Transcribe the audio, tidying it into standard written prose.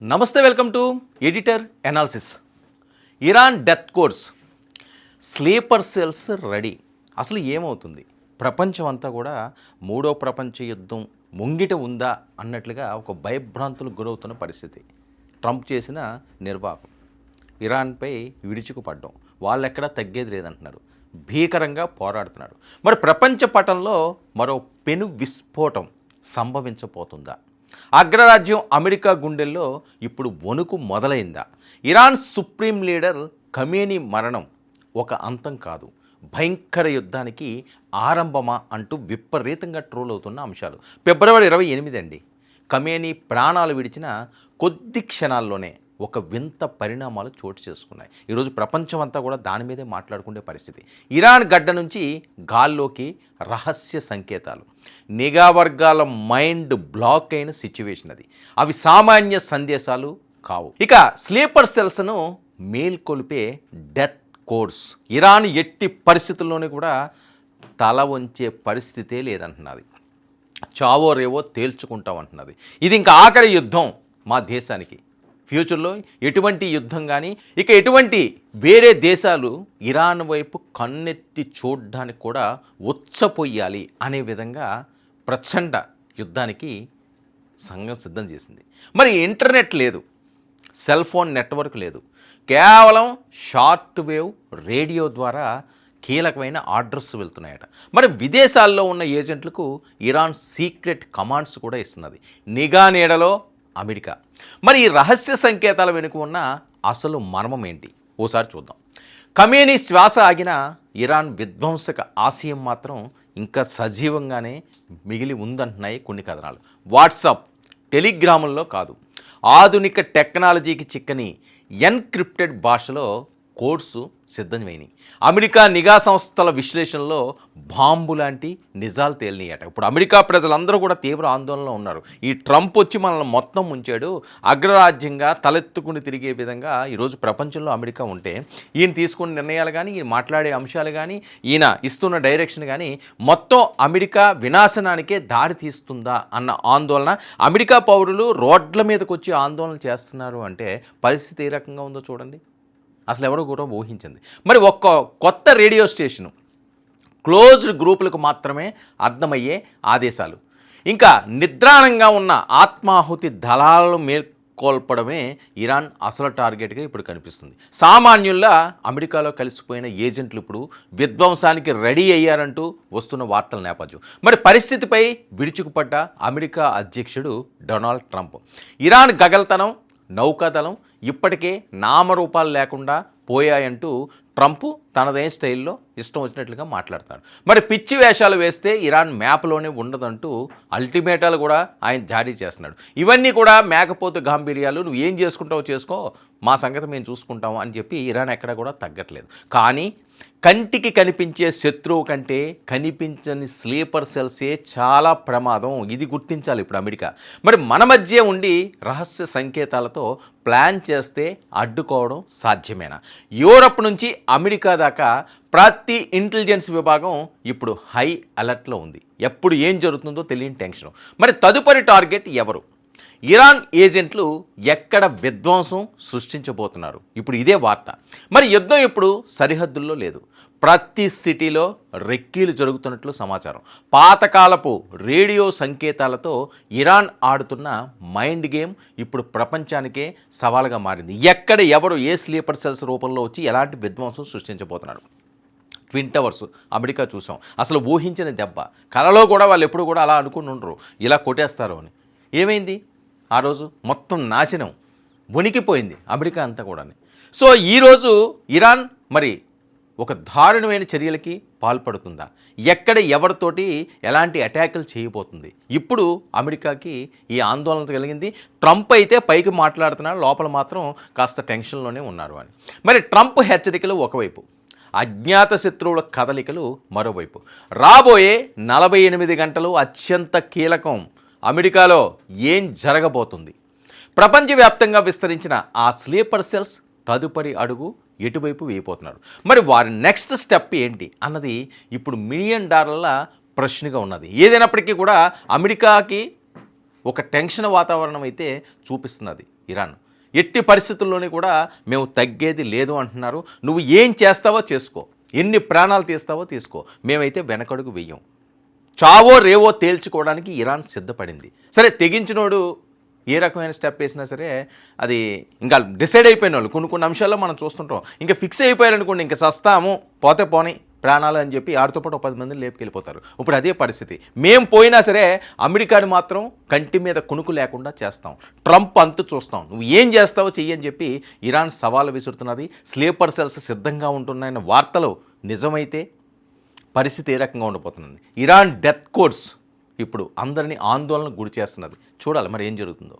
నమస్తే, welcome to editor analysis. Iran death course, sleeper cells ready. అసలు ఏమవుతుంది? ప్రపంచం అంతా కూడా మూడో ప్రపంచ యుద్ధం ముంగిట ఉందా అన్నట్లుగా ఒక భయభ్రాంతులకు గురవుతున్న పరిస్థితి. ట్రంప్ చేసిన నిర్వాహకం, ఇరాన్పై విడుచుకుపడ్డం, వాళ్ళెక్కడా తగ్గేది లేదంటున్నారు, భీకరంగా పోరాడుతున్నాడు. మరి ప్రపంచ పటంలో మరో పెను విస్ఫోటం సంభవించబోతుందా? అగ్రరాజ్యం అమెరికా గుండెల్లో ఇప్పుడు వణుకు మొదలైందా? ఇరాన్ సుప్రీం లీడర్ ఖమేనీ మరణం ఒక అంతం కాదు, భయంకర యుద్ధానికి ఆరంభమా అంటూ విపరీతంగా ట్రోల్ అవుతున్న అంశాలు. ఫిబ్రవరి 28 అండి, ఖమేనీ ప్రాణాలు విడిచిన కొద్ది క్షణాల్లోనే ఒక వింత పరిణామాలు చోటు చేసుకున్నాయి. ఈరోజు ప్రపంచం అంతా కూడా దాని మీదే మాట్లాడుకునే పరిస్థితి. ఇరాన్ గడ్డ నుంచి గాల్లోకి రహస్య సంకేతాలు, నిఘా వర్గాల మైండ్ బ్లాక్ అయిన సిచ్యువేషన్ అది. అవి సామాన్య సందేశాలు కావు. ఇక స్లీపర్ సెల్స్ను మేల్కొల్పే డెత్ కోడ్స్. ఇరాన్ ఎట్టి పరిస్థితుల్లోనే కూడా తల వంచే పరిస్థితే లేదంటున్నది. చావో రేవో తేల్చుకుంటామంటున్నది. ఇది ఇంకా ఆఖరి యుద్ధం మా దేశానికి. ఫ్యూచర్లో ఎటువంటి యుద్ధం కానీ, ఇక ఎటువంటి వేరే దేశాలు ఇరాన్ వైపు కన్నెత్తి చూడడానికి కూడా ఉచ్చపోయాలి అనే విధంగా ప్రచండ యుద్ధానికి సంఘం సిద్ధం చేసింది. మరి ఇంటర్నెట్ లేదు, సెల్ ఫోన్ నెట్వర్క్ లేదు, కేవలం షార్ట్ వేవ్ రేడియో ద్వారా కీలకమైన ఆర్డర్స్ వెళ్తున్నాయట. మరి విదేశాల్లో ఉన్న ఏజెంట్లకు ఇరాన్ సీక్రెట్ కమాండ్స్ కూడా ఇస్తున్నది. నిఘా నీడలో అమెరికా. మరి ఈ రహస్య సంకేతాల వెనుక ఉన్న అసలు మర్మం ఏంటి? ఓసారి చూద్దాం. ఖమేనీ శ్వాస ఆగిన ఇరాన్ విధ్వంసక ఆశయం మాత్రం ఇంకా సజీవంగానే మిగిలి ఉందంటున్నాయి కొన్ని కథనాలు. వాట్సాప్, టెలిగ్రాముల్లో కాదు, ఆధునిక టెక్నాలజీకి చిక్కని ఎన్క్రిప్టెడ్ భాషలో కోడ్సు సిద్ధమైనవి. అమెరికా నిఘా సంస్థల విశ్లేషణలో బాంబు లాంటి నిజాలు తేలినాయట. ఇప్పుడు అమెరికా ప్రజలందరూ కూడా తీవ్ర ఆందోళనలో ఉన్నారు. ఈ ట్రంప్ వచ్చి మనల్ని మొత్తం ముంచాడు, అగ్రరాజ్యంగా తలెత్తుకుని తిరిగే విధంగా ఈరోజు ప్రపంచంలో అమెరికా ఉంటే, ఈయన తీసుకున్న నిర్ణయాలు కానీ, ఈయన మాట్లాడే అంశాలు కానీ, ఈయన ఇస్తున్న డైరెక్షన్ కానీ మొత్తం అమెరికా వినాశనానికే దారి తీస్తుందా అన్న ఆందోళన. అమెరికా పౌరులు రోడ్ల మీదకి వచ్చి ఆందోళన చేస్తున్నారు అంటే పరిస్థితి ఏ రకంగా ఉందో చూడండి. అసలు ఎవరో కూడా ఊహించింది. మరి ఒక్క కొత్త రేడియో స్టేషను, క్లోజ్డ్ గ్రూపులకు మాత్రమే అర్థమయ్యే ఆదేశాలు, ఇంకా నిద్రాణంగా ఉన్న ఆత్మాహుతి దళాలను మేల్కొల్పడమే ఇరాన్ అసలు టార్గెట్గా ఇప్పుడు కనిపిస్తుంది. సామాన్యుల్లా అమెరికాలో కలిసిపోయిన ఏజెంట్లు ఇప్పుడు విధ్వంసానికి రెడీ అయ్యారంటూ వస్తున్న వార్తల నేపథ్యం. మరి పరిస్థితిపై విరుచుకుపడ్డ అమెరికా అధ్యక్షుడు డొనాల్డ్ ట్రంప్, ఇరాన్ గగల్తనం, నౌకాదళం ఇప్పటికే నామరూపాలు లేకుండా పోయాయంటూ ట్రంప్ తనదైన స్టైల్లో ఇష్టం వచ్చినట్లుగా మాట్లాడతాడు. మరి పిచ్చి వేషాలు వేస్తే ఇరాన్ మ్యాప్లోనే ఉండదంటూ అల్టిమేటాలు కూడా ఆయన జారీ చేస్తున్నాడు. ఇవన్నీ కూడా మేకపోతు గాంభీర్యాలు, నువ్వు ఏం చేసుకుంటావో చేసుకో, మా సంగతి మేము చూసుకుంటాము అని చెప్పి ఇరాన్ ఎక్కడ కూడా తగ్గట్లేదు. కానీ కంటికి కనిపించే శత్రువు కంటే కనిపించని స్లీపర్ సెల్సే చాలా ప్రమాదం. ఇది గుర్తించాలి ఇప్పుడు అమెరికా. మరి మన మధ్య ఉండి రహస్య సంకేతాలతో ప్లాన్ చేస్తే అడ్డుకోవడం సాధ్యమేనా? యూరప్ నుంచి అమెరికా దాకా ప్రతి ఇంటెలిజెన్స్ విభాగం ఇప్పుడు హై అలర్ట్లో ఉంది. ఎప్పుడు ఏం జరుగుతుందో తెలియని టెన్షన్. మరి తదుపరి టార్గెట్ ఎవరు? ఇరాన్ ఏజెంట్లు ఎక్కడ విధ్వంసం సృష్టించబోతున్నారు? ఇప్పుడు ఇదే వార్త. మరి యుద్ధం ఇప్పుడు సరిహద్దుల్లో లేదు, ప్రతి సిటీలో రెక్కీలు జరుగుతున్నట్లు సమాచారం. పాతకాలపు రేడియో సంకేతాలతో ఇరాన్ ఆడుతున్న మైండ్ గేమ్ ఇప్పుడు ప్రపంచానికే సవాలుగా మారింది. ఎక్కడ ఎవరు ఏ స్లీపర్ సెల్స్ రూపంలో వచ్చి ఎలాంటి విధ్వంసం సృష్టించబోతున్నారు? ట్విన్ టవర్స్ అమెరికా చూసాం, అసలు ఊహించని దెబ్బ. కలలో కూడా వాళ్ళు ఎప్పుడు కూడా అలా అనుకుని ఉండరు, ఇలా కొట్టేస్తారు అని. ఏమైంది? ఆ రోజు మొత్తం నాశనం, వణికిపోయింది అమెరికా అంతా కూడా. సో ఈరోజు ఇరాన్ మరి ఒక దారుణమైన చర్యలకి పాల్పడుతుందా? ఎక్కడ ఎవరితోటి ఎలాంటి అటాకులు చేయబోతుంది? ఇప్పుడు అమెరికాకి ఈ ఆందోళన కలిగింది. ట్రంప్ అయితే పైకి మాట్లాడుతున్నాడు, లోపల మాత్రం కాస్త టెన్షన్లోనే ఉన్నారు అని. మరి ట్రంప్ హెచ్చరికలు ఒకవైపు, అజ్ఞాత శత్రువుల కదలికలు మరోవైపు. రాబోయే 48 గంటలు అత్యంత కీలకం. అమెరికాలో ఏం జరగబోతుంది? ప్రపంచవ్యాప్తంగా విస్తరించిన ఆ స్లీపర్ సెల్స్ తదుపరి అడుగు ఎటువైపు వేయబోతున్నారు? మరి వారి నెక్స్ట్ స్టెప్ ఏంటి అన్నది ఇప్పుడు $1 మిలియన్ ప్రశ్నగా ఉన్నది. ఏదైనప్పటికీ కూడా అమెరికాకి ఒక టెన్షన్ వాతావరణం అయితే చూపిస్తున్నది. ఇరాన్. ఎట్టి పరిస్థితుల్లోని కూడా మేము తగ్గేది లేదు అంటున్నారు. నువ్వు ఏం చేస్తావో చేసుకో, ఎన్ని ప్రాణాలు తీస్తావో తీసుకో, మేమైతే వెనకడుగు వెయ్యం. చావో రేవో తేల్చుకోవడానికి ఇరాన్ సిద్ధపడింది. సరే, తెగించినోడు ఏ రకమైన స్టెప్ వేసినా సరే అది ఇంకా డిసైడ్ అయిపోయిన వాళ్ళు కొన్ని అంశాల్లో మనం చూస్తుంటాం. ఇంకా ఫిక్స్ అయిపోయారనుకోండి, ఇంకా సస్తాము పోతే పోనీ ప్రాణాలు అని చెప్పి ఆడితో పాటు 10 మందిని లేపుకెళ్ళిపోతారు. ఇప్పుడు అదే పరిస్థితి. మేము పోయినా సరే అమెరికాని మాత్రం కంటి మీద కునుకు లేకుండా చేస్తాం, ట్రంప్ అంతు చూస్తాం, నువ్వు ఏం చేస్తావో చెయ్యని చెప్పి ఇరాన్ సవాలు విసురుతున్నది. స్లీపర్ సెల్స్ సిద్ధంగా ఉంటున్నాయన్న వార్తలు నిజమైతే పరిస్థితి ఏ రకంగా ఉండిపోతుంది. ఇరాన్ డెత్ కోడ్స్ ఇప్పుడు అందరినీ ఆందోళనకు గురి చేస్తున్నది. చూడాలి మరి ఏం జరుగుతుందో.